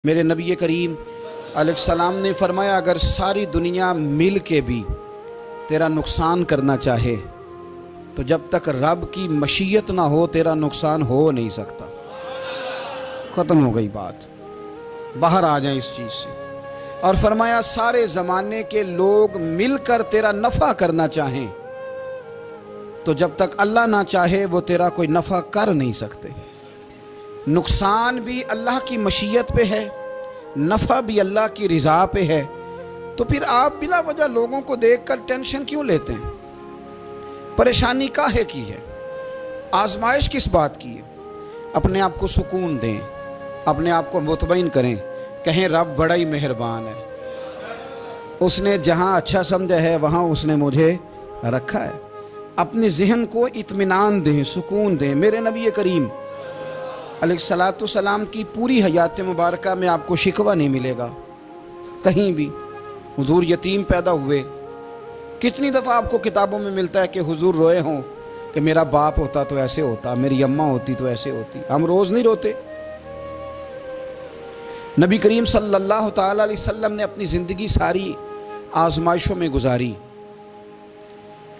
میرے نبی کریم علیہ السلام نے فرمایا اگر ساری دنیا مل کے بھی تیرا نقصان کرنا چاہے تو جب تک رب کی مشیت نہ ہو تیرا نقصان ہو نہیں سکتا۔ ختم ہو گئی بات، باہر آ جائیں اس چیز سے۔ اور فرمایا سارے زمانے کے لوگ مل کر تیرا نفع کرنا چاہیں تو جب تک اللہ نہ چاہے وہ تیرا کوئی نفع کر نہیں سکتے۔ نقصان بھی اللہ کی مشیت پہ ہے، نفع بھی اللہ کی رضا پہ ہے، تو پھر آپ بلا وجہ لوگوں کو دیکھ کر ٹینشن کیوں لیتے ہیں؟ پریشانی کاہے کی ہے؟ آزمائش کس بات کی ہے؟ اپنے آپ کو سکون دیں، اپنے آپ کو مطمئن کریں، کہیں رب بڑا ہی مہربان ہے، اس نے جہاں اچھا سمجھا ہے وہاں اس نے مجھے رکھا ہے۔ اپنے ذہن کو اطمینان دیں، سکون دیں۔ میرے نبی کریم علیہ السلام کی پوری حیات مبارکہ میں آپ کو شکوہ نہیں ملے گا کہیں بھی۔ حضور یتیم پیدا ہوئے، کتنی دفعہ آپ کو کتابوں میں ملتا ہے کہ حضور روئے ہوں کہ میرا باپ ہوتا تو ایسے ہوتا، میری اماں ہوتی تو ایسے ہوتی۔ ہم روز نہیں روتے۔ نبی کریم صلی اللہ تعالیٰ علیہ وسلم نے اپنی زندگی ساری آزمائشوں میں گزاری۔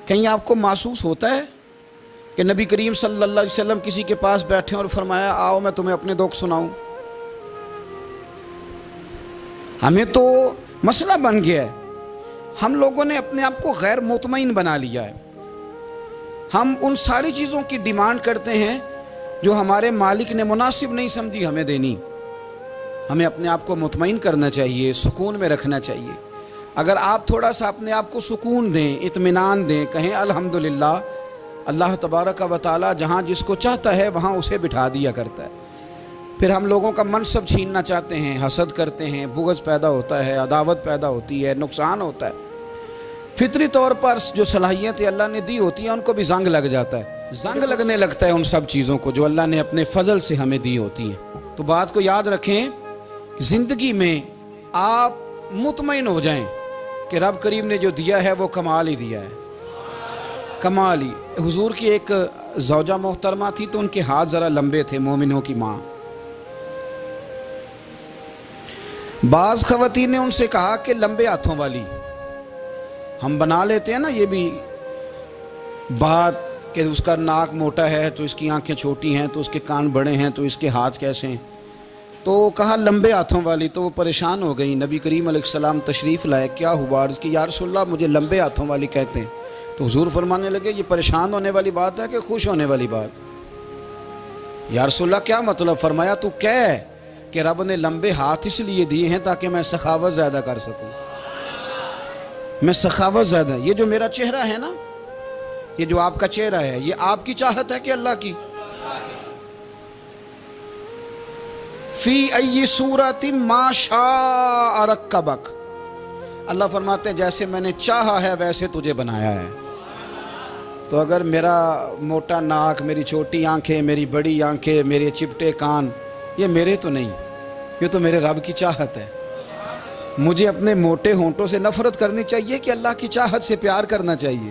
کہیں آپ کو محسوس ہوتا ہے کہ نبی کریم صلی اللہ علیہ وسلم کسی کے پاس بیٹھے اور فرمایا آؤ میں تمہیں اپنے دکھ سناؤں؟ ہمیں تو مسئلہ بن گیا ہے، ہم لوگوں نے اپنے آپ کو غیر مطمئن بنا لیا ہے۔ ہم ان ساری چیزوں کی ڈیمانڈ کرتے ہیں جو ہمارے مالک نے مناسب نہیں سمجھی ہمیں دینی۔ ہمیں اپنے آپ کو مطمئن کرنا چاہیے، سکون میں رکھنا چاہیے۔ اگر آپ تھوڑا سا اپنے آپ کو سکون دیں، اطمینان دیں، کہیں الحمدللہ، اللہ تبارک و تعالی جہاں جس کو چاہتا ہے وہاں اسے بٹھا دیا کرتا ہے۔ پھر ہم لوگوں کا منصب چھیننا چاہتے ہیں، حسد کرتے ہیں، بغض پیدا ہوتا ہے، عداوت پیدا ہوتی ہے، نقصان ہوتا ہے۔ فطری طور پر جو صلاحیتیں اللہ نے دی ہوتی ہیں ان کو بھی زنگ لگ جاتا ہے، زنگ لگنے لگتا ہے ان سب چیزوں کو جو اللہ نے اپنے فضل سے ہمیں دی ہوتی ہیں۔ تو بات کو یاد رکھیں، زندگی میں آپ مطمئن ہو جائیں کہ رب کریم نے جو دیا ہے وہ کمال ہی دیا ہے، کمال ہی۔ حضور کی ایک زوجہ محترمہ تھی تو ان کے ہاتھ ذرا لمبے تھے، مومنوں کی ماں۔ بعض خواتین نے ان سے کہا کہ لمبے ہاتھوں والی، ہم بنا لیتے ہیں نا یہ بھی بات کہ اس کا ناک موٹا ہے تو اس کی آنکھیں چھوٹی ہیں تو اس کے کان بڑے ہیں تو اس کے ہاتھ کیسے ہیں، تو کہا لمبے ہاتھوں والی۔ تو وہ پریشان ہو گئی، نبی کریم علیہ السلام تشریف لائے، کیا ہوا؟ عرض کی یا رسول اللہ مجھے لمبے ہاتھوں والی کہتے ہیں۔ تو حضور فرمانے لگے یہ پریشان ہونے والی بات ہے کہ خوش ہونے والی بات؟ یا رسول اللہ کیا مطلب؟ فرمایا تو کہہ کہ رب نے لمبے ہاتھ اس لیے دیے ہیں تاکہ میں سخاوت زیادہ کر سکوں، میں سخاوت زیادہ۔ یہ جو میرا چہرہ ہے نا، یہ جو آپ کا چہرہ ہے، یہ آپ کی چاہت ہے کہ اللہ کی؟ فی ای صورت ما شاء رکبک، اللہ فرماتے ہیں جیسے میں نے چاہا ہے ویسے تجھے بنایا ہے۔ تو اگر میرا موٹا ناک، میری چھوٹی آنکھیں، میری بڑی آنکھیں، میرے چپٹے کان، یہ میرے تو نہیں، یہ تو میرے رب کی چاہت ہے۔ مجھے اپنے موٹے ہونٹوں سے نفرت کرنی چاہیے کہ اللہ کی چاہت سے پیار کرنا چاہیے؟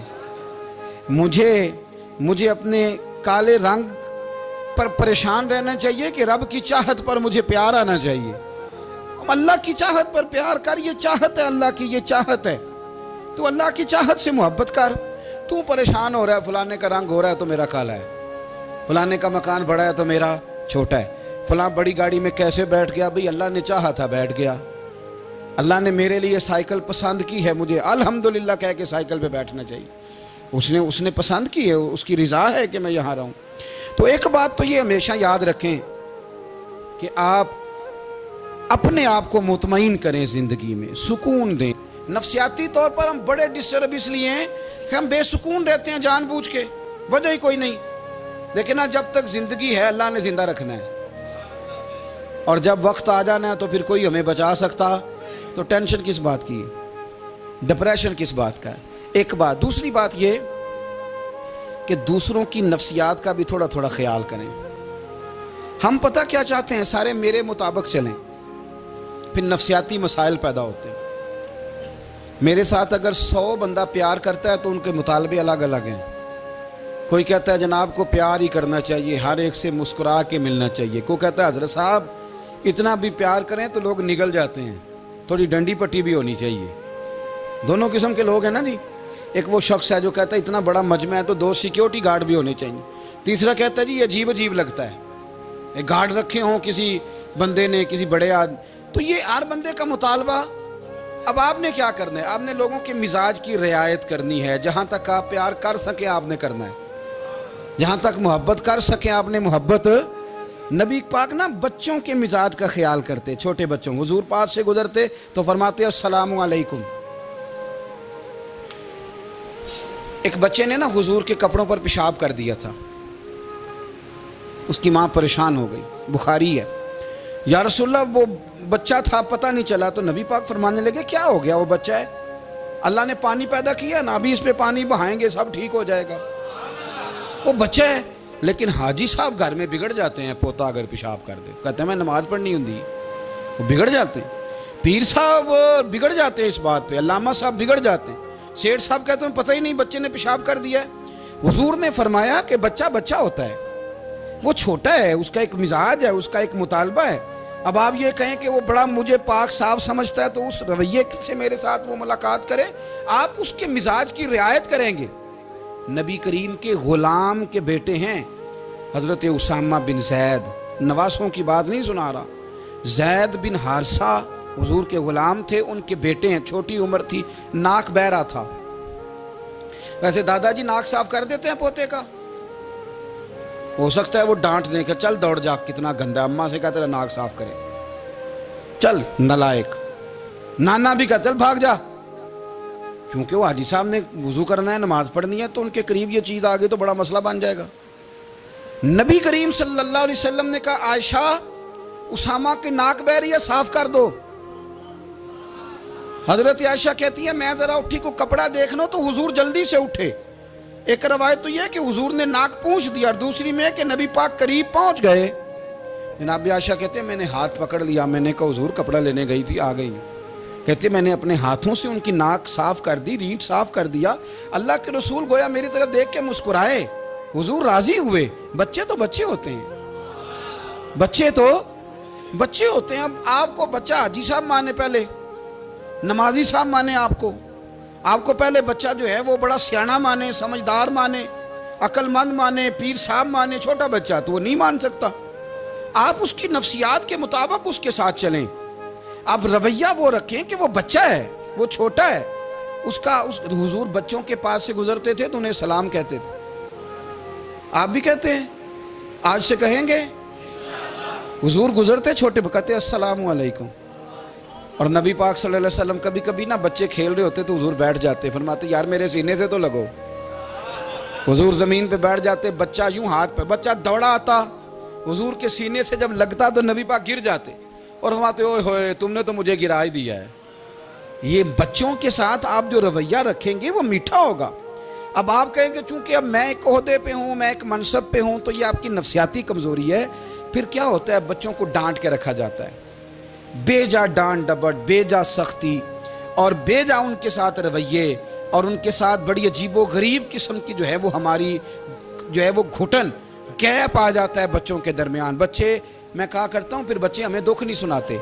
مجھے اپنے کالے رنگ پر پریشان رہنا چاہیے کہ رب کی چاہت پر مجھے پیار آنا چاہیے؟ اللہ کی چاہت پر پیار کر، یہ چاہت ہے اللہ کی، یہ چاہت ہے، تو اللہ کی چاہت سے محبت کر۔ تو پریشان ہو رہا ہے فلانے کا رنگ ہو رہا ہے تو میرا کالا ہے، فلانے کا مکان بڑا ہے تو میرا چھوٹا ہے، فلاں بڑی گاڑی میں کیسے بیٹھ گیا؟ بھئی اللہ نے چاہا تھا بیٹھ گیا، اللہ نے میرے لیے سائیکل پسند کی ہے، مجھے الحمدللہ کہہ کے سائیکل پہ بیٹھنا چاہیے، اس نے پسند کی ہے، اس کی رضا ہے کہ میں یہاں رہوں۔ تو ایک بات تو یہ ہمیشہ یاد رکھیں کہ آپ اپنے آپ کو مطمئن کریں، زندگی میں سکون دیں۔ نفسیاتی طور پر ہم بڑے ڈسٹرب اس لیے ہیں کہ ہم بے سکون رہتے ہیں جان بوجھ کے، وجہ ہی کوئی نہیں۔ لیکن جب تک زندگی ہے اللہ نے زندہ رکھنا ہے، اور جب وقت آ جانا ہے تو پھر کوئی ہمیں بچا سکتا، تو ٹینشن کس بات کی ہے؟ ڈپریشن کس بات کا ہے؟ ایک بات۔ دوسری بات یہ کہ دوسروں کی نفسیات کا بھی تھوڑا تھوڑا خیال کریں۔ ہم پتہ کیا چاہتے ہیں؟ سارے میرے مطابق چلیں، پھر نفسیاتی مسائل پیدا ہوتے ہیں۔ میرے ساتھ اگر 100 بندہ پیار کرتا ہے تو ان کے مطالبے الگ الگ ہیں۔ کوئی کہتا ہے جناب کو پیار ہی کرنا چاہیے، ہر ایک سے مسکرا کے ملنا چاہیے، کوئی کہتا ہے حضرت صاحب اتنا بھی پیار کریں تو لوگ نگل جاتے ہیں، تھوڑی ڈنڈی پٹی بھی ہونی چاہیے. دونوں قسم کے لوگ ہیں نا جی. ایک وہ شخص ہے جو کہتا ہے اتنا بڑا مجمع ہے تو 2 سیکیورٹی گارڈ بھی ہونے چاہیے. تیسرا کہتا ہے جی یہ عجیب عجیب لگتا ہے، گارڈ رکھے ہوں کسی بندے نے، کسی بڑے آدمی. تو یہ ہر بندے کا مطالبہ. اب آپ نے کیا کرنا ہے؟ آپ نے لوگوں کے مزاج کی رعایت کرنی ہے. جہاں تک آپ پیار کر سکیں آپ نے کرنا ہے، جہاں تک محبت کر سکیں آپ نے محبت. نبی پاک نا بچوں کے مزاج کا خیال کرتے، چھوٹے بچوں. حضور پاک سے گزرتے تو فرماتے السلام علیکم. ایک بچے نے نا حضور کے کپڑوں پر پیشاب کر دیا تھا، اس کی ماں پریشان ہو گئی. بخاری ہے. یا رسول اللہ وہ بچہ تھا پتہ نہیں چلا. تو نبی پاک فرمانے لگے کیا ہو گیا؟ وہ بچہ ہے، اللہ نے پانی پیدا کیا نا، ابھی اس پہ پانی بہائیں گے سب ٹھیک ہو جائے گا. وہ بچہ ہے. لیکن حاجی صاحب گھر میں بگڑ جاتے ہیں، پوتا اگر پیشاب کر دے کہتے ہیں میں نماز پڑھنی ہوں، وہ بگڑ جاتے ہیں. پیر صاحب بگڑ جاتے ہیں اس بات پہ، علامہ صاحب بگڑ جاتے ہیں. سیٹھ صاحب کہتے ہیں پتہ ہی نہیں بچے نے پیشاب کر دیا ہے. حضور نے فرمایا کہ بچہ بچہ ہوتا ہے، وہ چھوٹا ہے، اس کا ایک مزاج ہے، اس کا ایک مطالبہ ہے. اب آپ یہ کہیں کہ وہ بڑا مجھے پاک صاف سمجھتا ہے تو اس رویے سے میرے ساتھ وہ ملاقات کرے. آپ اس کے مزاج کی رعایت کریں گے. نبی کریم کے غلام کے بیٹے ہیں حضرت اسامہ بن زید، نواسوں کی بات نہیں سنا رہا. زید بن حارثہ حضور کے غلام تھے، ان کے بیٹے ہیں. چھوٹی عمر تھی، ناک بہ رہا تھا. ویسے دادا جی ناک صاف کر دیتے ہیں پوتے کا؟ ہو سکتا ہے وہ ڈانٹ دیں کہ چل دوڑ جا کتنا گندا. اماں سے کہا تیرا ناک صاف کرے، چل نالائق. نانا بھی کہا چل بھاگ جا. کیونکہ وہ حاجی صاحب نے وضو کرنا ہے، نماز پڑھنی ہے، تو ان کے قریب یہ چیز آ گئی تو بڑا مسئلہ بن جائے گا. نبی کریم صلی اللہ علیہ وسلم نے کہا عائشہ اسامہ کی ناک بہ رہی ہے صاف کر دو. حضرت عائشہ کہتی ہے میں ذرا اٹھی کو کپڑا دیکھ لوں تو حضور جلدی سے اٹھے. ایک روایت تو یہ کہ حضور نے ناک پونچھ دیا، اور دوسری میں کہ نبی پاک قریب پہنچ گئے. جناب عائشہ کہتے ہیں میں نے ہاتھ پکڑ لیا، میں نے کہا حضور کپڑا لینے گئی تھی آ گئی. کہتے ہیں میں نے اپنے ہاتھوں سے ان کی ناک صاف کر دی، رینٹ صاف کر دیا. اللہ کے رسول گویا میری طرف دیکھ کے مسکرائے، حضور راضی ہوئے. بچے تو بچے ہوتے ہیں، بچے تو بچے ہوتے ہیں. اب آپ کو بچہ حاجی صاحب مانے، پہلے نمازی صاحب مانے، آپ کو پہلے بچہ جو ہے وہ بڑا سیاںہ مانے، سمجھدار مانے، عقل مند مانے، پیر صاحب مانے. چھوٹا بچہ تو وہ نہیں مان سکتا. آپ اس کی نفسیات کے مطابق اس کے ساتھ چلیں. آپ رویہ وہ رکھیں کہ وہ بچہ ہے، وہ چھوٹا ہے. حضور بچوں کے پاس سے گزرتے تھے تو انہیں سلام کہتے تھے. آپ بھی کہتے ہیں؟ آج سے کہیں گے؟ حضور گزرتے چھوٹے کہتے السلام علیکم. اور نبی پاک صلی اللہ علیہ وسلم کبھی کبھی نا بچے کھیل رہے ہوتے تو حضور بیٹھ جاتے، فرماتے یار میرے سینے سے تو لگو. حضور زمین پہ بیٹھ جاتے، بچہ یوں ہاتھ پہ، بچہ دوڑا آتا، حضور کے سینے سے جب لگتا تو نبی پاک گر جاتے اور فرماتے اوئے ہوئے تم نے تو مجھے گرا ہی دیا ہے. یہ بچوں کے ساتھ آپ جو رویہ رکھیں گے وہ میٹھا ہوگا. اب آپ کہیں گے چونکہ اب میں ایک عہدے پہ ہوں، میں ایک منصب پہ ہوں، تو یہ آپ کی نفسیاتی کمزوری ہے. پھر کیا ہوتا ہے؟ بچوں کو ڈانٹ کے رکھا جاتا ہے، بے جا ڈانٹ ڈپٹ، بے جا سختی، اور بے جا ان کے ساتھ رویے، اور ان کے ساتھ بڑی عجیب و غریب قسم کی جو ہے وہ ہماری جو ہے وہ گھٹن گیپ آ جاتا ہے بچوں کے درمیان. بچے، میں کہا کرتا ہوں، پھر بچے ہمیں دکھ نہیں سناتے،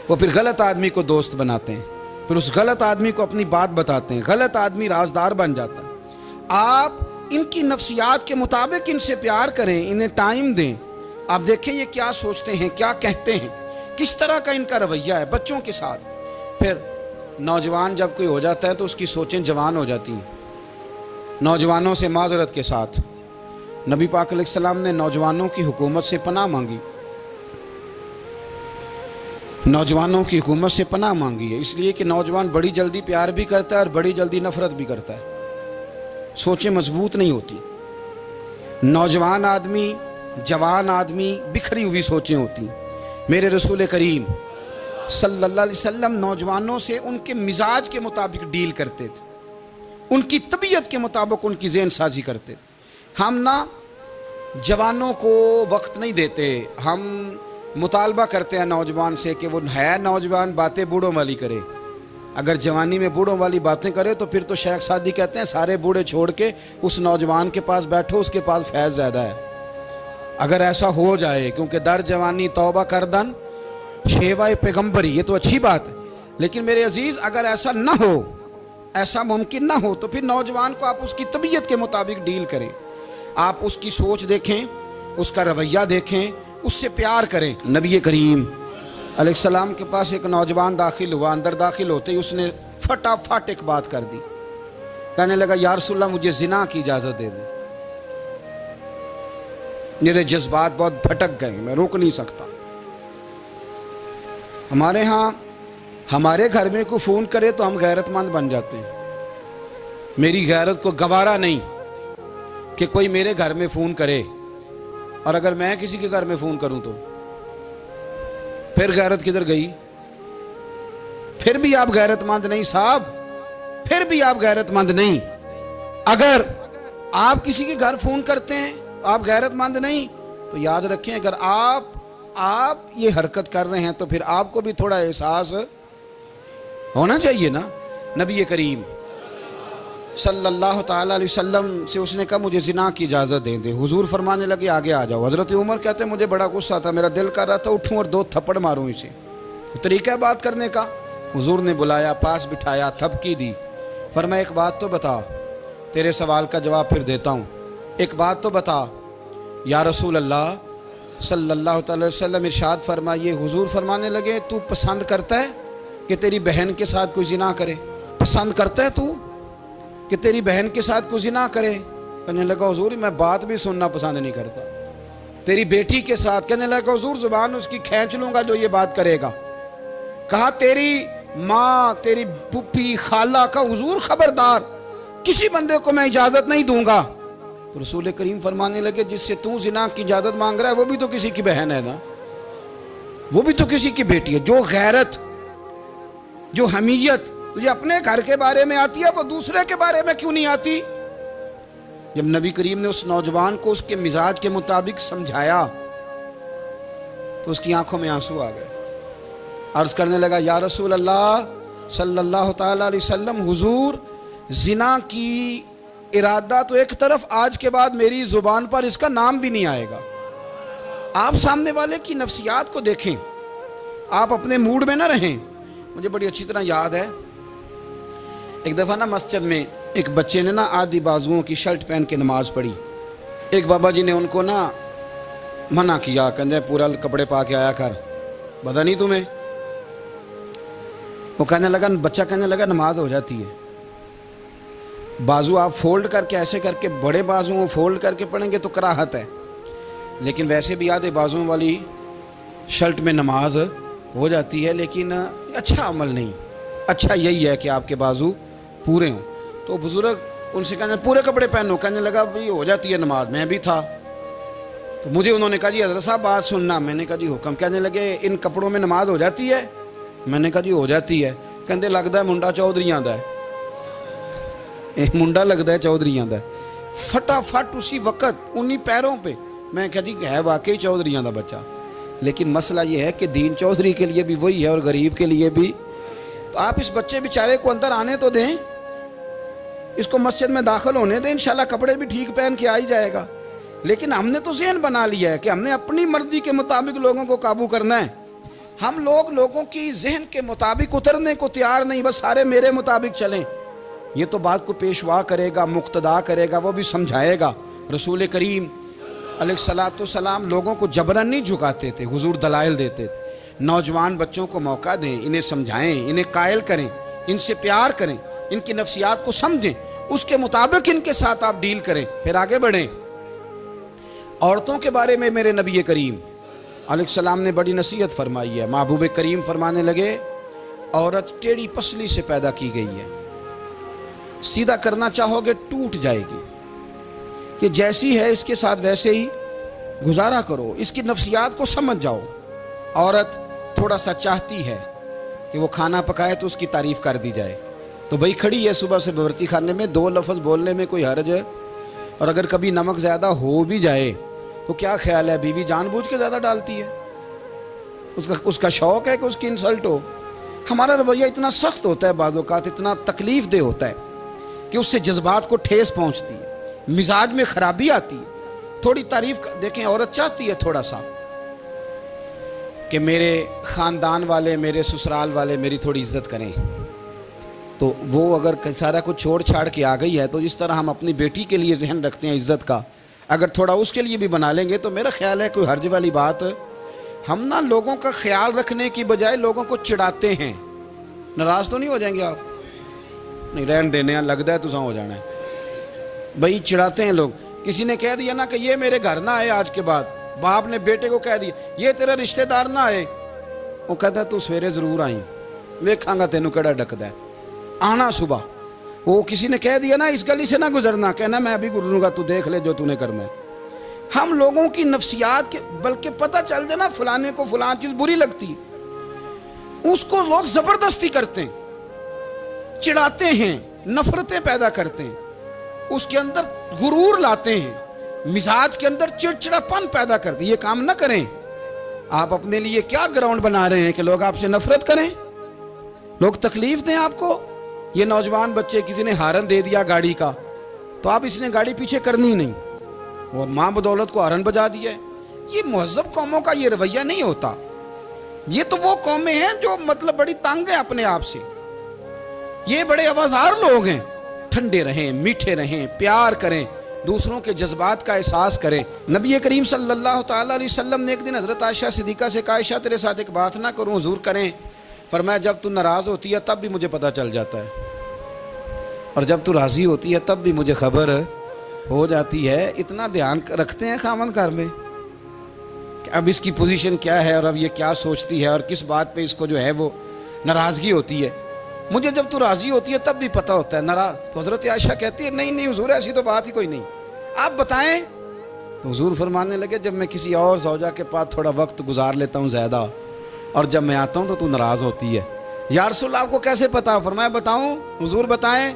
وہ پھر غلط آدمی کو دوست بناتے ہیں، پھر اس غلط آدمی کو اپنی بات بتاتے ہیں، غلط آدمی رازدار بن جاتا ہے. آپ ان کی نفسیات کے مطابق ان سے پیار کریں، انہیں ٹائم دیں. آپ دیکھیں یہ کیا سوچتے ہیں، کیا کہتے ہیں، کس طرح کا ان کا رویہ ہے بچوں کے ساتھ. پھر نوجوان جب کوئی ہو جاتا ہے تو اس کی سوچیں جوان ہو جاتی ہیں. نوجوانوں سے معذرت کے ساتھ نبی پاک علیہ السلام نے نوجوانوں کی حکومت سے پناہ مانگی، نوجوانوں کی حکومت سے پناہ مانگی ہے، اس لیے کہ نوجوان بڑی جلدی پیار بھی کرتا ہے اور بڑی جلدی نفرت بھی کرتا ہے. سوچیں مضبوط نہیں ہوتی. نوجوان آدمی، جوان آدمی، بکھری ہوئی سوچیں ہوتی. میرے رسول کریم صلی اللہ علیہ وسلم نوجوانوں سے ان کے مزاج کے مطابق ڈیل کرتے تھے، ان کی طبیعت کے مطابق ان کی ذہن سازی کرتے تھے. ہم نہ جوانوں کو وقت نہیں دیتے، ہم مطالبہ کرتے ہیں نوجوان سے کہ وہ ہے نوجوان باتیں بوڑھوں والی کرے. اگر جوانی میں بوڑھوں والی باتیں کرے تو پھر تو شیخ سعدی کہتے ہیں سارے بوڑھے چھوڑ کے اس نوجوان کے پاس بیٹھو، اس کے پاس فیض زیادہ ہے. اگر ایسا ہو جائے، کیونکہ در جوانی توبہ کردن شیوائے پیغمبری، یہ تو اچھی بات ہے، لیکن میرے عزیز اگر ایسا نہ ہو، ایسا ممکن نہ ہو، تو پھر نوجوان کو آپ اس کی طبیعت کے مطابق ڈیل کریں، آپ اس کی سوچ دیکھیں، اس کا رویہ دیکھیں، اس سے پیار کریں۔ نبی کریم علیہ السلام کے پاس ایک نوجوان داخل ہوا، اندر داخل ہوتے ہی اس نے فٹافٹ ایک بات کر دی، کہنے لگا یا رسول اللہ مجھے زنا کی اجازت دے دیں۔ میرے جذبات بہت بھٹک گئے، میں روک نہیں سکتا۔ ہمارے ہاں ہمارے گھر میں کوئی فون کرے تو ہم غیرت مند بن جاتے ہیں، میری غیرت کو گوارا نہیں کہ کوئی میرے گھر میں فون کرے، اور اگر میں کسی کے گھر میں فون کروں تو پھر غیرت کدھر گئی؟ پھر بھی آپ غیرت مند نہیں صاحب، پھر بھی آپ غیرت مند نہیں۔ اگر آپ کسی کے گھر فون کرتے ہیں تو آپ غیرت مند نہیں، تو یاد رکھیں اگر آپ یہ حرکت کر رہے ہیں تو پھر آپ کو بھی تھوڑا احساس ہونا چاہیے نا۔ نبی کریم صلی اللہ تعالیٰ علیہ وسلم سے اس نے کہا مجھے زنا کی اجازت دیں دے۔ حضور فرمانے لگے آگے آ جاؤ۔ حضرت عمر کہتے ہیں مجھے بڑا غصہ تھا، میرا دل کر رہا تھا اٹھوں اور 2 تھپڑ ماروں اسے، طریقہ ہے بات کرنے کا۔ حضور نے بلایا، پاس بٹھایا، تھپکی دی، فرمایا ایک بات تو بتا، تیرے سوال کا جواب پھر دیتا ہوں، ایک بات تو بتا۔ یا رسول اللہ صلی اللہ تعالی وسلم ارشاد فرمائیے۔ حضور فرمانے لگے تو پسند کرتا ہے کہ تیری بہن کے ساتھ کوئی زنا کرے؟ پسند کرتا ہے تو کہ تیری بہن کے ساتھ کوئی زنا کرے؟ کہنے لگا حضور میں بات بھی سننا پسند نہیں کرتا۔ تیری بیٹی کے ساتھ؟ کہنے لگا حضور زبان اس کی کھینچ لوں گا جو یہ بات کرے گا۔ کہا تیری ماں، تیری پھوپھی، خالہ کا؟ حضور خبردار کسی بندے کو میں اجازت نہیں دوں گا۔ تو رسول کریم فرمانے لگے جس سے تو زنا کی اجازت مانگ رہا ہے وہ بھی تو کسی کی بہن ہے نا، وہ بھی تو کسی کی بیٹی ہے۔ جو غیرت، جو حمیت تجھے اپنے گھر کے بارے میں آتی ہے وہ دوسرے کے بارے میں کیوں نہیں آتی؟ جب نبی کریم نے اس نوجوان کو اس کے مزاج کے مطابق سمجھایا تو اس کی آنکھوں میں آنسو آ گئے۔ عرض کرنے لگا یا رسول اللہ صلی اللہ تعالیٰ علیہ وسلم، حضور زنا کی ارادہ تو ایک طرف، آج کے بعد میری زبان پر اس کا نام بھی نہیں آئے گا۔ آپ سامنے والے کی نفسیات کو دیکھیں، آپ اپنے موڈ میں نہ رہیں۔ مجھے بڑی اچھی طرح یاد ہے ایک دفعہ نا مسجد میں ایک بچے نے نا آدھی بازوؤں کی شرٹ پہن کے نماز پڑھی۔ ایک بابا جی نے ان کو نا منع کیا، کہنے پورا کپڑے پا کے آیا کر، پتہ نہیں تمہیں؟ وہ کہنے لگا، بچہ کہنے لگا نماز ہو جاتی ہے، بازو آپ فولڈ کر کے ایسے کر کے، بڑے بازو فولڈ کر کے پڑھیں گے تو کراہت ہے، لیکن ویسے بھی آدھے بازوؤں والی شرٹ میں نماز ہو جاتی ہے، لیکن اچھا عمل نہیں، اچھا یہی ہے کہ آپ کے بازو پورے ہوں۔ تو بزرگ ان سے کہنے پورے کپڑے پہنو، کہنے لگا بھئی ہو جاتی ہے نماز، میں بھی تھا۔ تو مجھے انہوں نے کہا جی حضرت صاحب بات سننا، میں نے کہا جی حکم۔ کہنے لگے ان کپڑوں میں نماز ہو جاتی ہے؟ میں نے کہا جی ہو جاتی ہے۔ کہندے لگتا ہے منڈا چودھریاں دا ہے، منڈا لگتا ہے چودھریاں دا ہے۔ فٹافٹ اسی وقت انہی پیروں پہ میں کہا جی ہے واقعی چودھریاں دا بچہ، لیکن مسئلہ یہ ہے کہ دین چودھری کے لیے بھی وہی ہے اور غریب کے لیے بھی۔ تو آپ اس بچے بیچارے کو اندر آنے تو دیں، اس کو مسجد میں داخل ہونے دیں، انشاءاللہ کپڑے بھی ٹھیک پہن کے آ ہی جائے گا۔ لیکن ہم نے تو ذہن بنا لیا ہے کہ ہم نے اپنی مرضی کے مطابق لوگوں کو قابو کرنا ہے۔ ہم لوگوں کی ذہن کے مطابق اترنے کو تیار نہیں، بس سارے میرے مطابق چلیں۔ یہ تو بات کو پیشوا کرے گا، مقتدا کرے گا، وہ بھی سمجھائے گا۔ رسول کریم علیہ الصلوۃ والسلام لوگوں کو جبرن نہیں جھکاتے تھے، حضور دلائل دیتے تھے۔ نوجوان بچوں کو موقع دیں، انہیں سمجھائیں، انہیں قائل کریں، ان سے پیار کریں، ان کی نفسیات کو سمجھیں، اس کے مطابق ان کے ساتھ آپ ڈیل کریں، پھر آگے بڑھیں۔ عورتوں کے بارے میں میرے نبی کریم علیہ السلام نے بڑی نصیحت فرمائی ہے۔ محبوب کریم فرمانے لگے عورت ٹیڑھی پسلی سے پیدا کی گئی ہے، سیدھا کرنا چاہو گے ٹوٹ جائے گی، یہ جیسی ہے اس کے ساتھ ویسے ہی گزارا کرو، اس کی نفسیات کو سمجھ جاؤ۔ عورت تھوڑا سا چاہتی ہے کہ وہ کھانا پکائے تو اس کی تعریف کر دی جائے، تو بھئی کھڑی ہے صبح سے باورچی خانے میں، 2 لفظ بولنے میں کوئی حرج ہے؟ اور اگر کبھی نمک زیادہ ہو بھی جائے تو کیا خیال ہے بیوی جان بوجھ کے زیادہ ڈالتی ہے؟ اس کا شوق ہے کہ اس کی انسلٹ ہو؟ ہمارا رویہ اتنا سخت ہوتا ہے، بعض اوقات اتنا تکلیف دہ ہوتا ہے کہ اس سے جذبات کو ٹھیس پہنچتی ہے، مزاج میں خرابی آتی ہے۔ تھوڑی تعریف دیکھیں، عورت چاہتی ہے تھوڑا سا کہ میرے خاندان والے، میرے سسرال والے میری تھوڑی عزت کریں، تو وہ اگر سارا کچھ چھوڑ چھاڑ کے آ گئی ہے تو جس طرح ہم اپنی بیٹی کے لیے ذہن رکھتے ہیں عزت کا، اگر تھوڑا اس کے لیے بھی بنا لیں گے تو میرا خیال ہے کوئی حرج والی بات۔ ہم نا لوگوں کا خیال رکھنے کی بجائے لوگوں کو چڑھاتے ہیں۔ ناراض تو نہیں ہو جائیں گے آپ؟ نہیں، رہن دینے ہیں، لگتا ہے تو ہو جانا ہے بھائی، چڑھاتے ہیں لوگ۔ کسی نے کہہ دیا نا کہ یہ میرے گھر نہ آئے آج کے بعد، باپ نے بیٹے کو کہہ دیا یہ تیرا رشتہ دار نہ آئے، وہ کہتا ہے تو سویرے ضرور آئیں، ویکھاں گا تینوں کیڑا ڈکدا ہے، آنا صبح۔ وہ کسی نے کہہ دیا نا اس گلی سے نہ گزرنا، کہنا میں ابھی گزروں گا، تو دیکھ لے جو تو نے کرنا ہے۔ ہم لوگوں کی نفسیات کے، بلکہ پتہ چل جائے نا فلانے کو فلان چیز بری لگتی ہے، اس کو لوگ زبردستی کرتے ہیں، چڑھاتے ہیں، نفرتیں پیدا کرتے ہیں، اس کے اندر غرور لاتے ہیں، مزاج کے اندر چڑچڑاپن پیدا کرتے ہیں۔ یہ کام نہ کریں۔ آپ اپنے لیے کیا گراؤنڈ بنا رہے ہیں کہ لوگ آپ سے نفرت کریں، لوگ تکلیف دیں آپ کو؟ یہ نوجوان بچے کسی نے ہارن دے دیا گاڑی کا، تو آپ اس نے گاڑی پیچھے کرنی نہیں، وہ ماں بدولت کو ہارن بجا دیا ہے۔ یہ مہذب قوموں کا یہ رویہ نہیں ہوتا۔ یہ تو وہ قومیں ہیں جو مطلب بڑی تنگ ہیں اپنے آپ سے، یہ بڑے آوازار لوگ ہیں۔ ٹھنڈے رہیں، میٹھے رہیں، پیار کریں، دوسروں کے جذبات کا احساس کریں۔ نبی کریم صلی اللہ تعالیٰ علیہ وسلم نے ایک دن حضرت عائشہ صدیقہ سے کہا عائشہ تیرے ساتھ ایک بات نہ کروں، حضور کریں؟ فرمایا جب تو ناراض ہوتی ہے تب بھی مجھے پتہ چل جاتا ہے، اور جب تو راضی ہوتی ہے تب بھی مجھے خبر ہو جاتی ہے۔ اتنا دھیان رکھتے ہیں خاوند گھر میں کہ اب اس کی پوزیشن کیا ہے اور اب یہ کیا سوچتی ہے اور کس بات پہ اس کو جو ہے وہ ناراضگی ہوتی ہے۔ مجھے جب تو راضی ہوتی ہے تب بھی پتہ ہوتا ہے ناراض۔ تو حضرت عائشہ کہتی ہے نہیں حضور ایسی تو بات ہی کوئی نہیں، آپ بتائیں۔ تو حضور فرمانے لگے جب میں کسی اور زوجہ کے پاس تھوڑا وقت گزار لیتا ہوں زیادہ، اور جب میں آتا ہوں تو ناراض ہوتی ہے۔ یا رسول اللہ آپ کو کیسے پتا؟ فرمایا بتاؤں؟ حضور بتائیں۔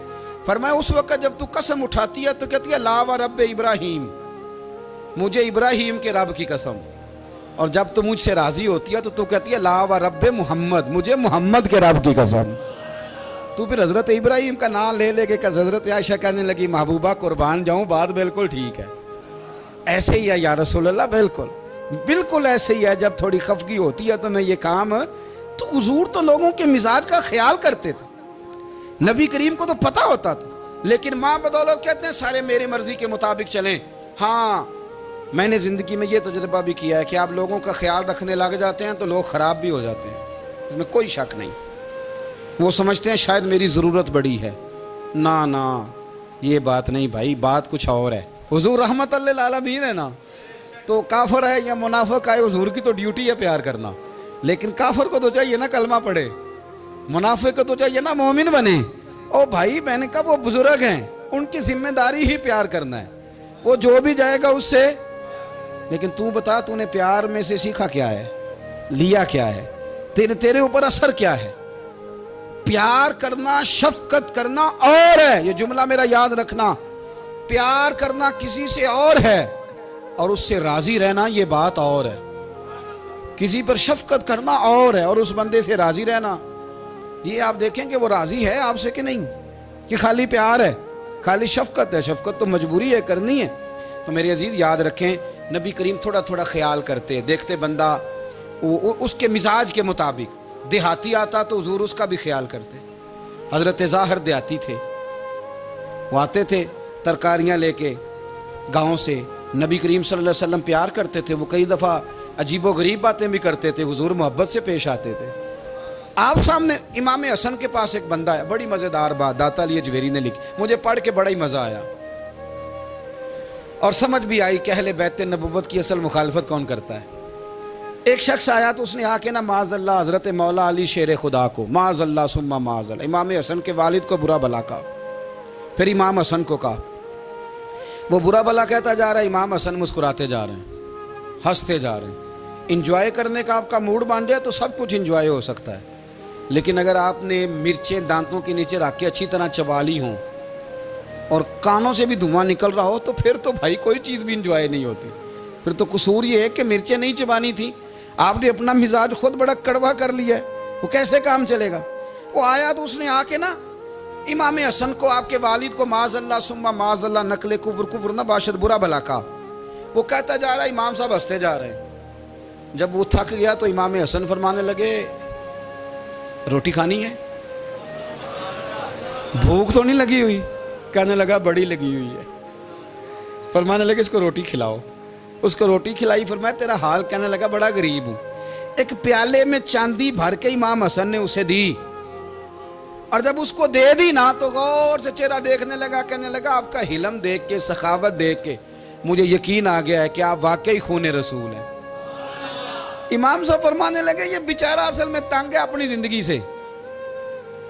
فرمایا اس وقت جب تو قسم اٹھاتی ہے تو کہتی ہے لا و رب ابراہیم، مجھے ابراہیم کے رب کی قسم، اور جب تو مجھ سے راضی ہوتی ہے تو کہتی ہے لا و رب محمد، مجھے محمد کے رب کی قسم۔ تو پھر حضرت ابراہیم کا نام لے لے کے حضرت عائشہ کہنے لگی محبوبہ قربان جاؤں، بات بالکل ٹھیک ہے، ایسے ہی ہے یا رسول اللہ، بالکل ایسے ہی ہے۔ جب تھوڑی خفگی ہوتی ہے تو میں یہ کام، تو حضور تو لوگوں کے مزاج کا خیال کرتے تھے، نبی کریم کو تو پتہ ہوتا تھا، لیکن ماں بدولت کہتے ہیں سارے میری مرضی کے مطابق چلیں۔ ہاں میں نے زندگی میں یہ تجربہ بھی کیا ہے کہ آپ لوگوں کا خیال رکھنے لگ جاتے ہیں تو لوگ خراب بھی ہو جاتے ہیں، اس میں کوئی شک نہیں۔ وہ سمجھتے ہیں شاید میری ضرورت بڑی ہے، نہ یہ بات نہیں بھائی، بات کچھ اور ہے۔ حضور رحمت للعالمین ہے نا، تو کافر ہے یا منافق ہے، حضور کی تو ڈیوٹی ہے پیار کرنا، لیکن کافر کو تو چاہیے نا کلمہ پڑھے، منافق کو تو چاہیے نا مومن بنے۔ او بھائی میں نے کہا وہ بزرگ ہیں، ان کی ذمہ داری ہی پیار کرنا ہے، وہ جو بھی جائے گا اس سے۔ لیکن تو بتا تو نے پیار میں سے سیکھا کیا ہے، لیا کیا ہے، تیرے اوپر اثر کیا ہے؟ پیار کرنا، شفقت کرنا اور ہے، یہ جملہ میرا یاد رکھنا، پیار کرنا کسی سے اور ہے اور اس سے راضی رہنا یہ بات اور ہے۔ کسی پر شفقت کرنا اور ہے اور اس بندے سے راضی رہنا، یہ آپ دیکھیں کہ وہ راضی ہے آپ سے کہ نہیں، کہ خالی پیار ہے، خالی شفقت ہے۔ شفقت تو مجبوری ہے، کرنی ہے۔ تو میرے عزیز یاد رکھیں نبی کریم تھوڑا تھوڑا خیال کرتے، دیکھتے بندہ اس کے مزاج کے مطابق، دیہاتی آتا تو حضور اس کا بھی خیال کرتے۔ حضرت ظاہر دیہاتی تھے، وہ آتے تھے ترکاریاں لے کے گاؤں سے، نبی کریم صلی اللہ علیہ وسلم پیار کرتے تھے، وہ کئی دفعہ عجیب و غریب باتیں بھی کرتے تھے، حضور محبت سے پیش آتے تھے۔ آپ سامنے امام حسن کے پاس ایک بندہ ہے، بڑی مزیدار بات داتا علی اجویری نے لکھی، مجھے پڑھ کے بڑا ہی مزہ آیا اور سمجھ بھی آئی کہ اہل بیت نبوت کی اصل مخالفت کون کرتا ہے۔ ایک شخص آیا تو اس نے آ کے نا معاذ اللہ حضرت مولا علی شیر خدا کو، معاذ اللہ ثم معاذ اللہ، امام حسن کے والد کو برا بھلا کہا، پھر امام حسن کو کہا، وہ برا بھلا کہتا جا رہا ہے، امام حسن مسکراتے جا رہے ہیں، ہنستے جا رہے ہیں۔ انجوائے کرنے کا آپ کا موڈ بن جائے تو سب کچھ انجوائے ہو سکتا ہے، لیکن اگر آپ نے مرچیں دانتوں کے نیچے رکھ کے اچھی طرح چبا لی ہوں اور کانوں سے بھی دھواں نکل رہا ہو تو پھر تو بھائی کوئی چیز بھی انجوائے نہیں ہوتی۔ پھر تو قصور یہ ہے کہ مرچیں نہیں چبانی تھی، آپ نے اپنا مزاج خود بڑا کڑوا کر لیا ہے، وہ کیسے کام چلے گا؟ وہ آیا تو اس نے آ کے نا امام حسن کو، آپ کے والد کو معاذ اللہ ثم معاذ اللہ، نقل کفر نہ باشد، برا بھلا کہا۔ وہ کہتا جا رہا ہے، امام صاحب ہنستے جا رہے ہیں۔ جب وہ تھک گیا تو امام حسن فرمانے لگے روٹی کھانی ہے؟ بھوک تو نہیں لگی ہوئی؟ کہنے لگا بڑی لگی ہوئی ہے۔ فرمانے لگے اس کو روٹی کھلاؤ۔ اس کو روٹی کھلائی، فرمایا تیرا حال؟ کہنے لگا بڑا غریب ہوں۔ ایک پیالے میں چاندی بھر کے امام حسن نے اسے دی، اور جب اس کو دے دی نا تو غور سے چہرہ دیکھنے لگا، کہنے لگا آپ کا حلم دیکھ کے، سخاوت دیکھ کے مجھے یقین آ گیا ہے کہ آپ واقعی خون رسول ہیں۔ امام صاحب فرمانے لگے یہ بیچارہ اصل میں تنگ ہے اپنی زندگی سے،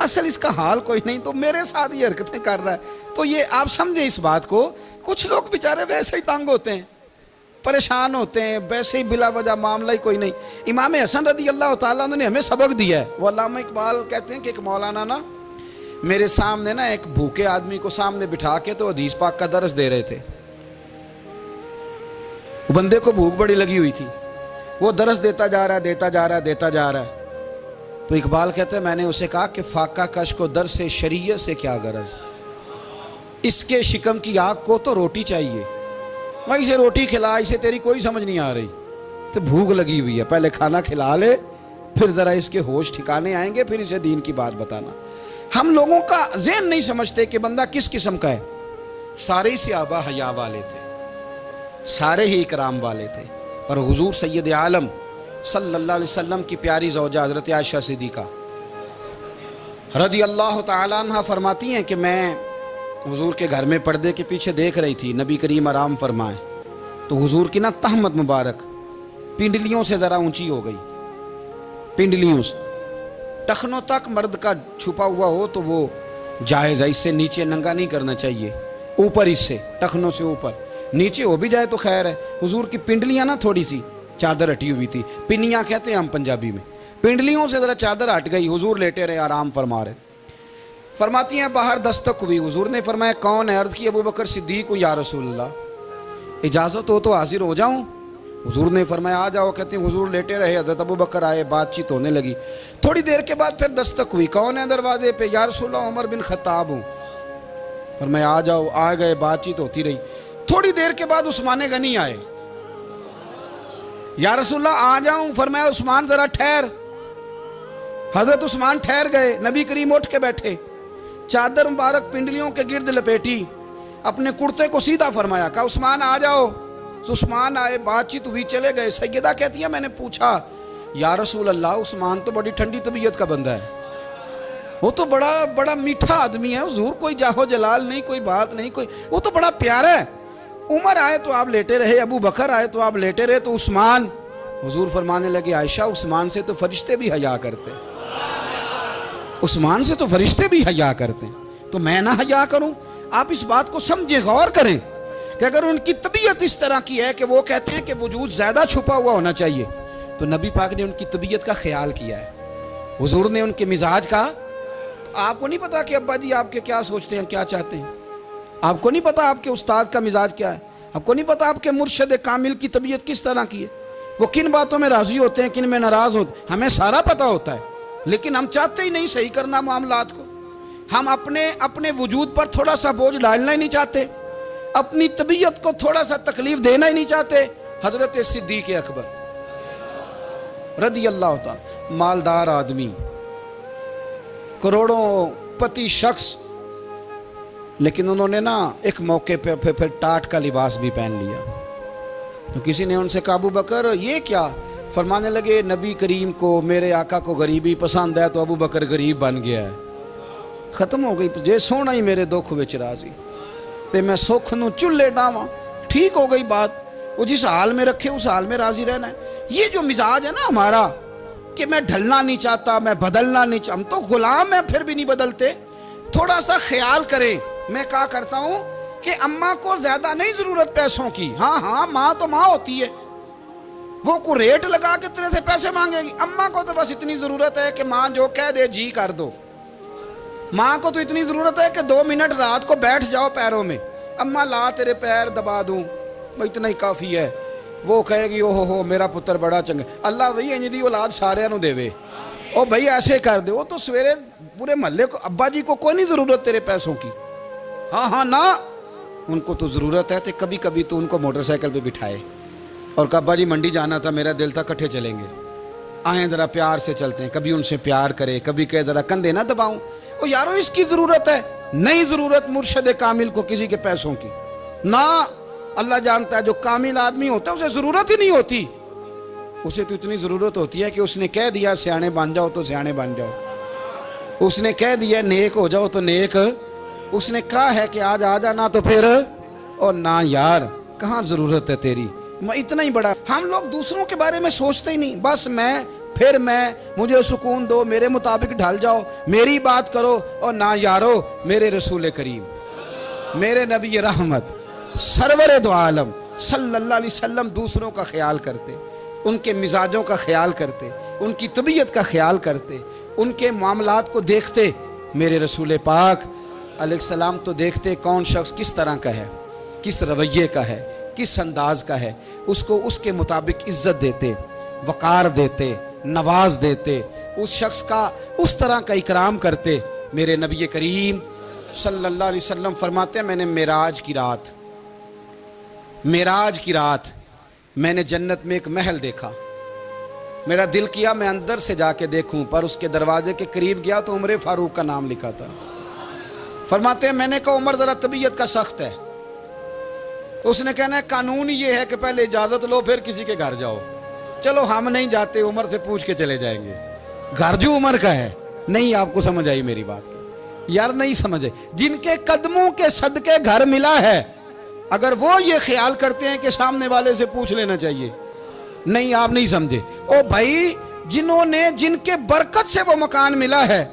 اصل اس کا حال کوئی نہیں، تو میرے ساتھ یہ حرکتیں کر رہا ہے۔ تو یہ آپ سمجھیں اس بات کو، کچھ لوگ بیچارے ویسے ہی تنگ ہوتے ہیں، پریشان ہوتے ہیں، ویسے ہی بلا وجہ معاملہ ہی کوئی نہیں۔ امام حسن رضی اللہ تعالیٰ عنہ نے ہمیں سبق دیا ہے۔ وہ علامہ اقبال کہتے ہیں کہ ایک مولانا نا میرے سامنے نا ایک بھوکے آدمی کو سامنے بٹھا کے تو حدیث پاک کا درس دے رہے تھے۔ وہ بندے کو بھوک بڑی لگی ہوئی تھی، وہ درس دیتا جا رہا ہے۔ تو اقبال کہتے ہیں میں نے اسے کہا کہ فاقہ کش کو درس شریعت سے کیا غرض، اس کے شکم کی آگ کو تو روٹی چاہیے، میں اسے روٹی کھلا، اسے تیری کوئی سمجھ نہیں آ رہی، تو بھوک لگی ہوئی ہے، پہلے کھانا کھلا لے، پھر ذرا اس کے ہوش ٹھکانے آئیں گے، پھر اسے دین کی بات بتانا۔ ہم لوگوں کا ذہن نہیں سمجھتے کہ بندہ کس قسم کا ہے۔ سارے ہی صحابہ حیا والے تھے، سارے ہی اکرام والے تھے، اور حضور سید عالم صلی اللہ علیہ وسلم کی پیاری زوجہ حضرت عائشہ صدیقہ رضی اللہ تعالیٰ عنہ فرماتی ہیں کہ میں حضور کے گھر میں پردے کے پیچھے دیکھ رہی تھی، نبی کریم آرام فرمائے تو حضور کی نا تہمت مبارک پنڈلیوں سے ذرا اونچی ہو گئی، پنڈلیوں سے ٹخنوں تک مرد کا چھپا ہوا ہو تو وہ جائز ہے، اس سے نیچے ننگا نہیں کرنا چاہیے، اوپر اس سے ٹخنوں سے اوپر، نیچے ہو بھی جائے تو خیر ہے۔ حضور کی پنڈلیاں نا تھوڑی سی چادر ہٹی ہوئی تھی، پنیاں کہتے ہیں ہم پنجابی میں، پنڈلیوں سے ذرا چادر ہٹ گئی، حضور لیٹے رہے، آرام فرما رہے۔ فرماتی ہیں باہر دستک ہوئی، حضور نے فرمایا کون ہے؟ عرض کی ابو بکر صدیق کو، یا رسول اللہ اجازت ہو تو حاضر ہو جاؤں؟ حضور نے فرمایا آ جاؤ۔ کہتے ہیں حضور لیٹے رہے، حضرت ابو بکر آئے، بات چیت ہونے لگی، تھوڑی دیر کے بعد پھر دستک ہوئی، کون ہے دروازے پہ؟ یا رسول اللہ عمر بن خطاب ہوں۔ فرمایا آ جاؤ، آ گئے، بات چیت ہوتی رہی، تھوڑی دیر کے بعد عثمان غنی آئے، یا رسول اللہ آ جاؤں؟ فرمایا عثمان ذرا ٹھہر۔ حضرت عثمان ٹھہر گئے، نبی کریم اٹھ کے بیٹھے، چادر مبارک پنڈلیوں کے گرد لپیٹی، اپنے کرتے کو سیدھا فرمایا، کہا عثمان آ جاؤ۔ تو عثمان آئے، بات چیت ہوئی، چلے گئے۔ سیدہ کہتی ہے میں نے پوچھا یا رسول اللہ عثمان تو بڑی ٹھنڈی طبیعت کا بندہ ہے، وہ تو بڑا میٹھا آدمی ہے حضور، کوئی جاہو جلال نہیں، کوئی بات نہیں، کوئی، وہ تو بڑا پیارا ہے۔ عمر آئے تو آپ لیٹے رہے، ابو بکر آئے تو آپ لیٹے رہے، تو عثمان؟ حضور فرمانے لگے عائشہ عثمان سے تو فرشتے بھی حیا کرتے، عثمان سے تو فرشتے بھی حیا کرتے، تو میں نہ حیا کروں؟ آپ اس بات کو سمجھیں، غور کریں کہ اگر ان کی طبیعت اس طرح کی ہے کہ وہ کہتے ہیں کہ وجود زیادہ چھپا ہوا ہونا چاہیے، تو نبی پاک نے ان کی طبیعت کا خیال کیا ہے، حضور نے ان کے مزاج کا۔ آپ کو نہیں پتا کہ ابا جی آپ کے کیا سوچتے ہیں، کیا چاہتے ہیں؟ آپ کو نہیں پتا آپ کے استاد کا مزاج کیا ہے؟ آپ کو نہیں پتا آپ کے مرشد کامل کی طبیعت کس طرح کی ہے؟ وہ کن باتوں میں راضی ہوتے ہیں، کن میں ناراض ہوتے ہیں، ہمیں سارا پتا ہوتا ہے، لیکن ہم چاہتے ہی نہیں صحیح کرنا معاملات کو۔ ہم اپنے وجود پر تھوڑا سا بوجھ ڈالنا ہی نہیں چاہتے، اپنی طبیعت کو تھوڑا سا تکلیف دینا ہی نہیں چاہتے۔ حضرت صدیق اکبر رضی اللہ تعالی، مالدار آدمی، کروڑوں پتی شخص، لیکن انہوں نے نا ایک موقع پہ پھر ٹاٹ کا لباس بھی پہن لیا۔ تو کسی نے ان سے کہا ابو بکر یہ کیا؟ فرمانے لگے نبی کریم کو، میرے آقا کو غریبی پسند ہے، تو ابو بکر غریب بن گیا ہے، ختم ہو گئی، جے سونا ہی میرے دکھ وچ راضی تے میں سکھ نو چلے ڈاواں، ٹھیک ہو گئی بات، وہ جس حال میں رکھے اس حال میں راضی رہنا ہے۔ یہ جو مزاج ہے نا ہمارا کہ میں ڈھلنا نہیں چاہتا، میں بدلنا نہیں چاہتا، ہم تو غلام ہیں پھر بھی نہیں بدلتے، تھوڑا سا خیال کریں۔ میں کہا کرتا ہوں کہ اماں کو زیادہ نہیں ضرورت پیسوں کی، ہاں ماں تو ماں ہوتی ہے، وہ کو ریٹ لگا کے تیرے سے پیسے مانگے گی۔ اماں کو تو بس اتنی ضرورت ہے کہ ماں جو کہہ دے جی کر دو، ماں کو تو اتنی ضرورت ہے کہ 2 منٹ رات کو بیٹھ جاؤ پیروں میں، اماں لا تیرے پیر دبا دوں، اتنا ہی کافی ہے۔ وہ کہے گی اوہ میرا پتر بڑا چنگا، اللہ وہی انج دی اولاد سارے نو دے وے، او بھائی ایسے کر دے۔ وہ تو سویرے پورے محلے کو، ابا جی کو کوئی نہیں ضرورت تیرے پیسوں کی، ہاں نا، ان کو تو ضرورت ہے، تو کبھی کبھی تو ان کو موٹر سائیکل پہ بٹھائے اور کہا ابا جی منڈی جانا تھا، میرا دل تھا کٹھے چلیں گے، آئیں ذرا پیار سے چلتے ہیں، کبھی ان سے پیار کرے، کبھی کہے ذرا کندھے نہ دباؤں، او یارو اس کی ضرورت ہے، نہیں ضرورت مرشد کامل کو کسی کے پیسوں کی، نہ اللہ جانتا ہے جو کامل آدمی ہوتا ہے اسے ضرورت ہی نہیں ہوتی، اسے تو اتنی ضرورت ہوتی ہے کہ اس نے کہہ دیا سیانے بن جاؤ تو سیانے بن جاؤ، اس نے کہہ دیا نیک ہو جاؤ تو نیک، اس نے کہا ہے کہ آج آ جانا تو پھر، اور نہ یار کہاں ضرورت ہے تیری، میں اتنا ہی بڑا، ہم لوگ دوسروں کے بارے میں سوچتے ہی نہیں، بس میں پھر میں، مجھے سکون دو، میرے مطابق ڈھل جاؤ، میری بات کرو، اور نہ یارو میرے رسول کریم، میرے نبی رحمت سرور دو عالم صلی اللہ علیہ وسلم دوسروں کا خیال کرتے، ان کے مزاجوں کا خیال کرتے، ان کی طبیعت کا خیال کرتے، ان کے معاملات کو دیکھتے، میرے رسول پاک علیہ السلام تو دیکھتے کون شخص کس طرح کا ہے، کس رویے کا ہے، کس انداز کا ہے، اس کو اس کے مطابق عزت دیتے، وقار دیتے، نواز دیتے، اس شخص کا اس طرح کا اکرام کرتے۔ میرے نبی کریم صلی اللہ علیہ وسلم فرماتے ہیں میں نے معراج کی رات میں نے جنت میں ایک محل دیکھا، میرا دل کیا میں اندر سے جا کے دیکھوں، پر اس کے دروازے کے قریب گیا تو عمر فاروق کا نام لکھا تھا۔ فرماتے ہیں میں نے کہا عمر ذرا طبیعت کا سخت ہے، اس نے کہنا ہے قانون یہ ہے کہ پہلے اجازت لو پھر کسی کے گھر جاؤ، چلو ہم نہیں جاتے، عمر سے پوچھ کے چلے جائیں گے، گھر جو عمر کا ہے۔ نہیں آپ کو سمجھ آئی میری بات کی یار، نہیں سمجھے، جن کے قدموں کے صدقے گھر ملا ہے، اگر وہ یہ خیال کرتے ہیں کہ سامنے والے سے پوچھ لینا چاہیے، نہیں آپ نہیں سمجھے، او بھائی جن کے برکت سے وہ مکان ملا ہے،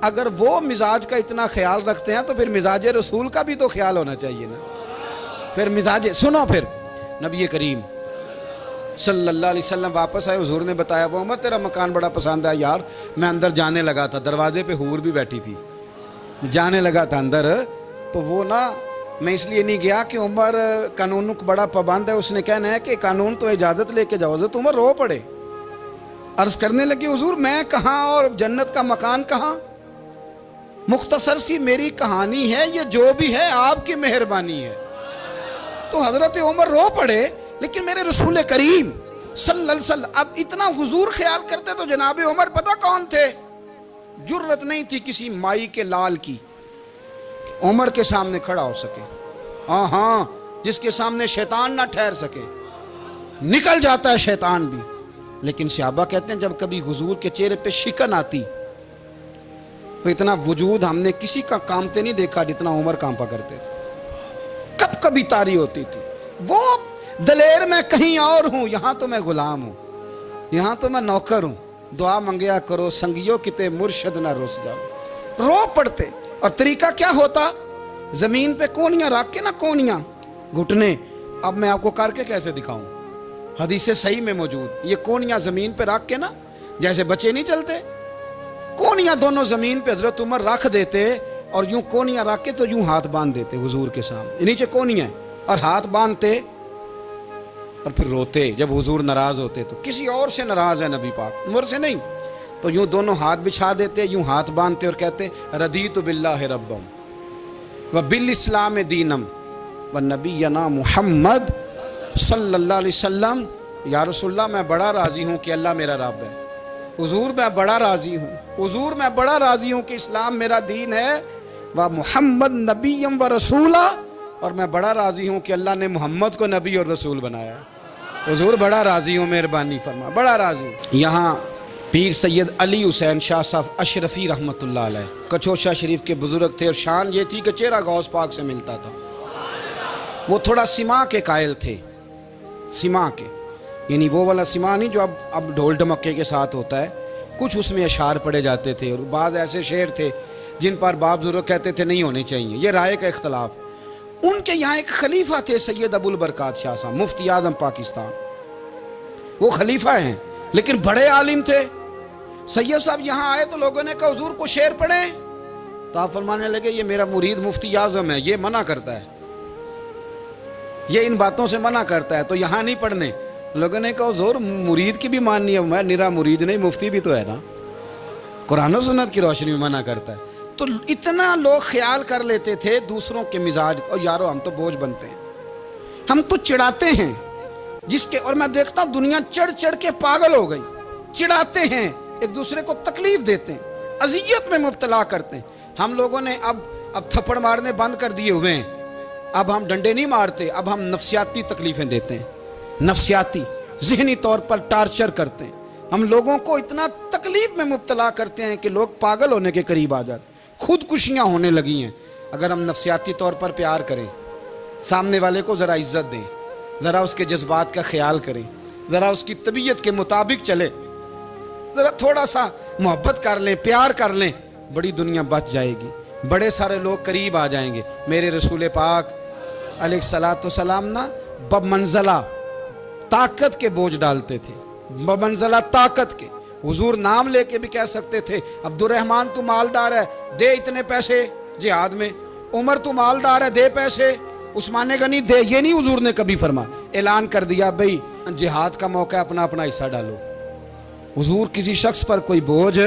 اگر وہ مزاج کا اتنا خیال رکھتے ہیں تو پھر مزاج رسول کا بھی تو خیال ہونا چاہیے نا، پھر مزاج سنو، پھر نبی کریم صلی اللہ علیہ وسلم واپس آئے، حضور نے بتایا وہ عمر تیرا مکان بڑا پسند ہے یار، میں اندر جانے لگا تھا، دروازے پہ حور بھی بیٹھی تھی، جانے لگا تھا اندر، تو وہ نا میں اس لیے نہیں گیا کہ عمر قانون کو بڑا پابند ہے، اس نے کہنا ہے کہ قانون تو اجازت لے کے جاؤ، حضرت عمر رو پڑے، عرض کرنے لگی حضور میں کہاں اور جنت کا مکان کہاں، مختصر سی میری کہانی ہے، یہ جو بھی ہے آپ کی مہربانی ہے۔ تو حضرت عمر رو پڑے، لیکن میرے رسول کریم صلی اللہ علیہ وسلم اب اتنا حضور خیال کرتے تو جناب عمر پتہ کون تھے، جرت نہیں تھی کسی مائی کے لال کی عمر کے سامنے کھڑا ہو سکے، ہاں جس کے سامنے شیطان نہ ٹھہر سکے، نکل جاتا ہے شیطان بھی، لیکن صحابہ کہتے ہیں جب کبھی حضور کے چہرے پہ شکن آتی تو اتنا وجود ہم نے کسی کا کامتے نہیں دیکھا جتنا عمر کانپا کرتے تھے، کب کبھی طاری ہوتی تھی، وہ دلیر میں کہیں اور ہوں، یہاں تو میں غلام ہوں، یہاں تو میں نوکر ہوں، دعا منگیا کرو سنگیو کتے مرشد نہ روس جاؤ، رو پڑتے۔ اور طریقہ کیا ہوتا، زمین پہ کونیاں رکھ کے نا، کونیاں گھٹنے، اب میں آپ کو کر کے کیسے دکھاؤں، حدیث صحیح میں موجود، یہ کونیاں زمین پہ رکھ کے نا، جیسے بچے نہیں چلتے، کونیاں دونوں زمین پہ حضرت عمر رکھ دیتے، اور یوں کونیاں رکھ کے تو یوں ہاتھ باندھ دیتے حضور کے سامنے، نیچے کونیاں اور ہاتھ باندھتے، اور پھر روتے جب حضور ناراض ہوتے، تو کسی اور سے ناراض ہے نبی پاک، عمر سے نہیں، تو یوں دونوں ہاتھ بچھا دیتے، یوں ہاتھ باندھتے اور کہتے رضیت باللہ ربم وبالاسلام دینم ونبینا محمد صلی اللہ علیہ وسلم، یا رسول اللہ میں بڑا راضی ہوں کہ اللہ میرا رب ہے، حضور میں بڑا راضی ہوں، حضور میں بڑا راضی ہوں کہ اسلام میرا دین ہے، و محمد نبیم و رسولہ، اور میں بڑا راضی ہوں کہ اللہ نے محمد کو نبی اور رسول بنایا ہے، حضور بڑا راضی ہوں، مہربانی فرما، بڑا راضی ہوں۔ یہاں پیر سید علی حسین شاہ صاحب اشرفی رحمۃ اللہ علیہ کچوشا شریف کے بزرگ تھے، اور شان یہ تھی کہ چہرہ غوث پاک سے ملتا تھا، وہ تھوڑا سما کے قائل تھے، سما کے، یعنی وہ والا سما نہیں جو اب ڈھول ڈھمکے کے ساتھ ہوتا ہے، کچھ اس میں اشعار پڑے جاتے تھے، اور بعض ایسے شعر تھے جن پر باپ بزرگ کہتے تھے نہیں ہونے چاہیے، یہ رائے کا اختلاف۔ ان کے یہاں ایک خلیفہ تھے سید ابو البرکات شاہ صاحب، مفتی اعظم پاکستان، وہ خلیفہ ہیں لیکن بڑے عالم تھے۔ سید صاحب یہاں آئے تو لوگوں نے کہا حضور کو شعر پڑھیں، تو آپ فرمانے لگے یہ میرا مرید مفتی اعظم ہے، یہ منع کرتا ہے، یہ ان باتوں سے منع کرتا ہے، تو یہاں نہیں پڑھنے۔ لوگوں نے کہا حضور مرید کی بھی ماننی ہے، میں نرا مرید نہیں، مفتی بھی تو ہے نا، قرآن و سنت کی روشنی میں منع کرتا ہے۔ تو اتنا لوگ خیال کر لیتے تھے دوسروں کے مزاج، اور یارو ہم تو بوجھ بنتے ہیں، ہم تو چڑھاتے ہیں جس کے، اور میں دیکھتا ہوں دنیا چڑھ چڑھ کے پاگل ہو گئی، چڑھاتے ہیں ایک دوسرے کو، تکلیف دیتے ہیں، اذیت میں مبتلا کرتے ہیں۔ ہم لوگوں نے اب تھپڑ مارنے بند کر دیے ہوئے ہیں، اب ہم ڈنڈے نہیں مارتے، اب ہم نفسیاتی تکلیفیں دیتے ہیں، نفسیاتی ذہنی طور پر ٹارچر کرتے ہیں، ہم لوگوں کو اتنا تکلیف میں مبتلا کرتے ہیں کہ لوگ پاگل ہونے کے قریب آ جاتے ہیں، خودکشیاں ہونے لگی ہیں۔ اگر ہم نفسیاتی طور پر پیار کریں، سامنے والے کو ذرا عزت دیں، ذرا اس کے جذبات کا خیال کریں، ذرا اس کی طبیعت کے مطابق چلے، ذرا تھوڑا سا محبت کر لیں، پیار کر لیں، بڑی دنیا بچ جائے گی، بڑے سارے لوگ قریب آ جائیں گے۔ میرے رسول پاک علیہ الصلاۃ والسلام نا بمنزلہ طاقت کے بوجھ ڈالتے تھے، بمنزلہ طاقت کے۔ حضور نام لے کے بھی کہہ سکتے تھے، عبد الرحمن تو مالدار ہے، دے اتنے پیسے جہاد میں، عمر تو مالدار ہے، دے پیسے، عثمان غنی دے، یہ نہیں حضور نے کبھی فرمایا۔ اعلان کر دیا بھئی جہاد کا موقع ہے، اپنا اپنا حصہ ڈالو۔ حضور کسی شخص پر کوئی بوجھ،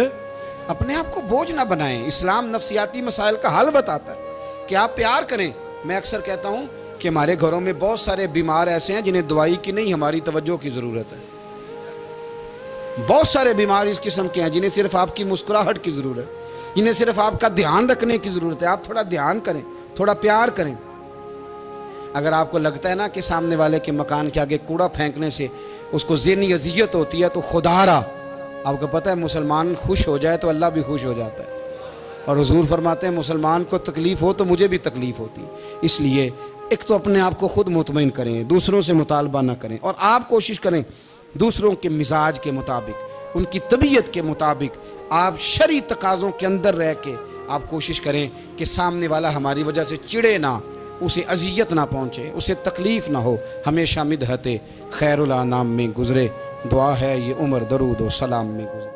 اپنے آپ کو بوجھ نہ بنائیں۔ اسلام نفسیاتی مسائل کا حل بتاتا ہے کہ آپ پیار کریں۔ میں اکثر کہتا ہوں کہ ہمارے گھروں میں بہت سارے بیمار ایسے ہیں جنہیں دوائی کی نہیں، ہماری توجہ کی ضرورت ہے۔ بہت سارے بیمار اس قسم کے ہیں جنہیں صرف آپ کی مسکراہٹ کی ضرورت ہے، جنہیں صرف آپ کا دھیان رکھنے کی ضرورت ہے۔ آپ تھوڑا دھیان کریں، تھوڑا پیار کریں۔ اگر آپ کو لگتا ہے نا کہ سامنے والے کے مکان کے آگے کوڑا پھینکنے سے اس کو ذہنی اذیت ہوتی ہے، تو خدا را، آپ کو پتہ ہے مسلمان خوش ہو جائے تو اللہ بھی خوش ہو جاتا ہے، اور حضور فرماتے ہیں مسلمان کو تکلیف ہو تو مجھے بھی تکلیف ہوتی ہے۔ اس لیے ایک تو اپنے آپ کو خود مطمئن کریں، دوسروں سے مطالبہ نہ کریں، اور آپ کوشش کریں دوسروں کے مزاج کے مطابق، ان کی طبیعت کے مطابق، آپ شرعی تقاضوں کے اندر رہ کے آپ کوشش کریں کہ سامنے والا ہماری وجہ سے چڑھے نہ، اسے اذیت نہ پہنچے، اسے تکلیف نہ ہو، ہمیشہ مدحت خیر الانام میں گزرے۔ دعا ہے یہ عمر درود و سلام میں گزرے۔